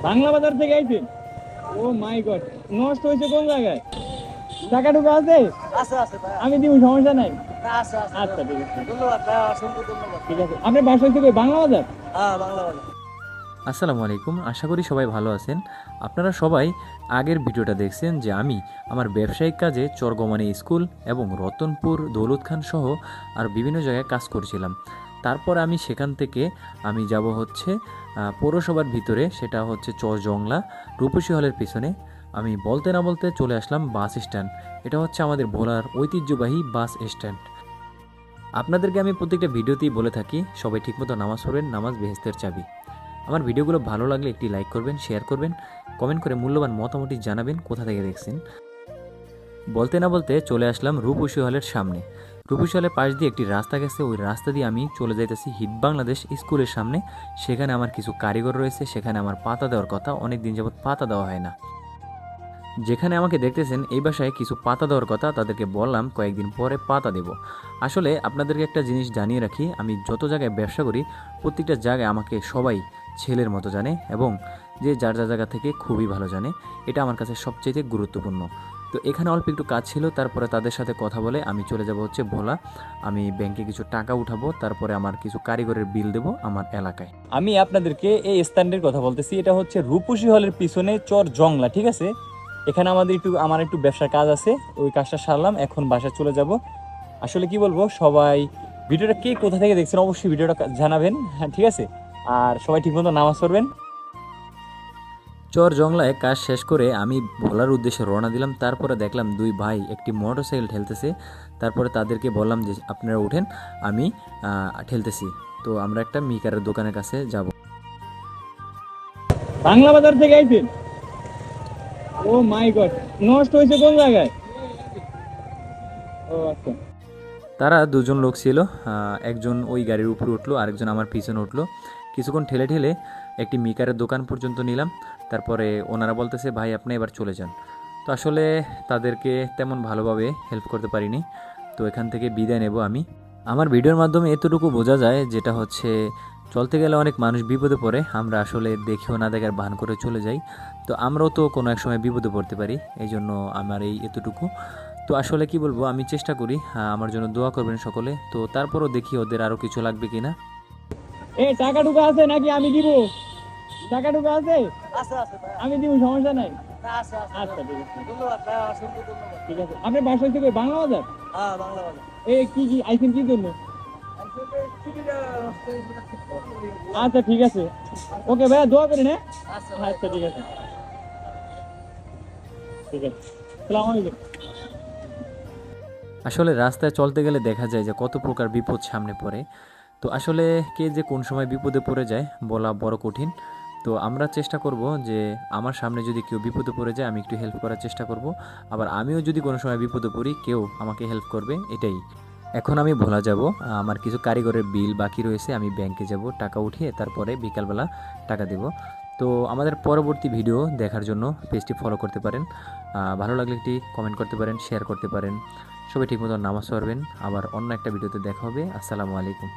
বাংলা বাজার থেকে আইছেন? ও মাই গড, নষ্ট হয়েছে কোন জায়গায়? টাকা টুকু আছে? আছে আছে ভাই। আমি দিব, সমস্যা নাই। না, আছে আছে। আচ্ছা ঠিক আছে। ধন্যবাদ ভাই, অসংখ্য ধন্যবাদ। ঠিক আছে, আপনার বাসা হচ্ছে কই? বাংলা বাজার? হ্যাঁ, বাংলা বাজার। আসসালামু আলাইকুম, আশা করি সবাই ভালো আছেন। আপনারা সবাই আগের ভিডিওটা দেখছেন যে আমি আমার ব্যবসায়িক কাজে চরগমানি স্কুল এবং রতনপুর দৌলত খান সহ আর বিভিন্ন জায়গায় কাজ করছিলাম। তারপর আমি সেখান থেকে আমি যাব হচ্ছে পৌরসভার ভিতরে, সেটা হচ্ছে চরজংলা রূপসী হলের পিছনে। আমি বলতে না বলতে চলে আসলাম বাস স্ট্যান্ড। এটা হচ্ছে আমাদের ভোলার ঐতিহ্যবাহী বাস স্ট্যান্ড। আপনাদেরকে আমি প্রত্যেকটা ভিডিওতেই বলে থাকি সবাই ঠিকমতো নামাজ পড়বেন, নামাজ বেহেস্তের চাবি। আমার ভিডিওগুলো ভালো লাগলে একটি লাইক করবেন, শেয়ার করবেন, কমেন্ট করে মূল্যবান মতামত জানাবেন কোথা থেকে দেখছেন। বলতে না বলতে চলে আসলাম রূপসী হলের সামনে। রূপসী হলের পাশ দিয়ে একটি রাস্তা গেছে, ওই রাস্তা দিয়ে আমি চলে যাইতেছি হিট বাংলাদেশ স্কুলের সামনে। সেখানে আমার কিছু কারিগর রয়েছে, সেখানে আমার পাতা দেওয়ার কথা, অনেক দিন যাবৎ পাতা দেওয়া হয় না। যেখানে আমাকে দেখতেছেন এই বাসায় কিছু পাতা দেওয়ার কথা, তাদেরকে বললাম কয়েকদিন পরে পাতা দেব। আসলে আপনাদেরকে একটা জিনিস জানিয়ে রাখি, আমি যত জায়গায় ব্যবসা করি প্রত্যেকটা জায়গায় আমাকে সবাই ছেলের মতো জানে এবং যে যার যার জায়গা থেকে খুবই ভালো জানে। এটা আমার কাছে সবচেয়ে গুরুত্বপূর্ণ। তো এখানে অল্প একটু কাজ ছিল, তারপরে তাদের সাথে কথা বলে আমি চলে যাব হচ্ছে ভোলা। আমি ব্যাংকে কিছু টাকা উঠাবো, তারপরে আমার কিছু কারিগরের বিল দেবো আমার এলাকায়। আমি আপনাদেরকে এই স্ট্যান্ডের কথা বলতেছি। এটা হচ্ছে রূপসী হলের পিছনে চর জংলা, ঠিক আছে? এখানে আমার একটু ব্যবসার কাজ আছে, ওই কাজটা সারলাম, এখন বাসায় চলে যাব। আসলে কি বলবো, সবাই ভিডিওটা কে কোথা থেকে দেখছেন অবশ্যই ভিডিওটা জানাবেন, হ্যাঁ ঠিক আছে? আর সবাই ঠিকমতো নামাজ পড়বেন। চর জংলায় কাজ শেষ করে আমি ভোলার উদ্দেশ্যে রওনা দিলাম। তারপরে দেখলাম দুই ভাই একটি মোটরসাইকেল ঠেলতেছে। তারপরে তাদেরকে বললাম যে আপনারা উঠেন, আমি ঠেলতেছি। তো আমরা একটা মিকারের দোকানের কাছে যাব। বাংলা বাজার থেকে আইছেন? ও মাই গড, নষ্ট হয়েছে কোন জায়গায়? ও আচ্ছা। তারা দুজন লোক ছিল, একজন ওই গাড়ির উপরে উঠলো, আরেকজন আমার পিছনে উঠলো। কিছুক্ষণ ঠেলে ঠেলে একটি মিকারের দোকান পর্যন্ত নিলাম। তারপরে ওনারা বলতেছে ভাই আপনি এবার চলে যান। তো আসলে তাদেরকে তেমন ভালোভাবে হেল্প করতে পারিনি, তো এখান থেকে বিদায় নেব আমি। আমার ভিডিওর মাধ্যমে এতটুকু বোঝা যায়, যেটা হচ্ছে চলতে গেলে অনেক মানুষ বিপদে পড়ে, আমরা আসলে দেখেও না দেখার ভান করে চলে যাই। তো আমরাও তো কোনো এক সময় বিপদে পড়তে পারি, এই জন্য আমার এই এতটুকু। তো আসলে কি বলবো, আমি চেষ্টা করি, আমার জন্য দোয়া করবেন সকলে। তো তারপরও দেখি ওদের আরও কিছু লাগবে কিনা। এ টাকা টুকু আছে নাকি আমি দিব? টাকা টুকু আছে? আছে আছে ভাই। আমি দিব, সমস্যা নাই। না, আছে আছে। আচ্ছা ঠিক আছে। ধন্যবাদ ভাই, অসংখ্য ধন্যবাদ। ঠিক আছে, আপনার বাসা হচ্ছে কই? বাংলা বাজার? হ্যাঁ, বাংলা বাজার। কি কি আইছেন কি জন্য? আচ্ছা ঠিক আছে, ওকে ভাইয়া, দোয়া করেন, হ্যাঁ? আচ্ছা আচ্ছা ঠিক আছে, ঠিক আছে, আসসালামু আলাইকুম। আসলে রাস্তায় চলতে গেলে দেখা যায় যে কত প্রকার বিপদ সামনে পড়ে। তো আসলে কে যে কোন সময় বিপদে পড়ে যায় বলা বড় কঠিন। তো আমরা চেষ্টা করব যে আমার সামনে যদি কেউ বিপদে পড়ে যায় আমি একটু হেল্প করার চেষ্টা করব, আবার আমিও যদি কোনো সময় বিপদে পড়ি কেউ আমাকে হেল্প করবে, এটাই। এখন আমি ভোলা যাব, আমার কিছু কারিগরের বিল বাকি রয়েছে, আমি ব্যাংকে যাব, টাকা উঠিয়ে তারপরে বিকালবেলা টাকা দেব। তো আমাদের পরবর্তী ভিডিও দেখার জন্য পেজটি ফলো করতে পারেন, ভালো লাগলে একটি কমেন্ট করতে পারেন, শেয়ার করতে পারেন। সবাই ঠিকমতো নামাজ পড়বেন। আবার অন্য একটা ভিডিওতে দেখা হবে। আসসালামু আলাইকুম।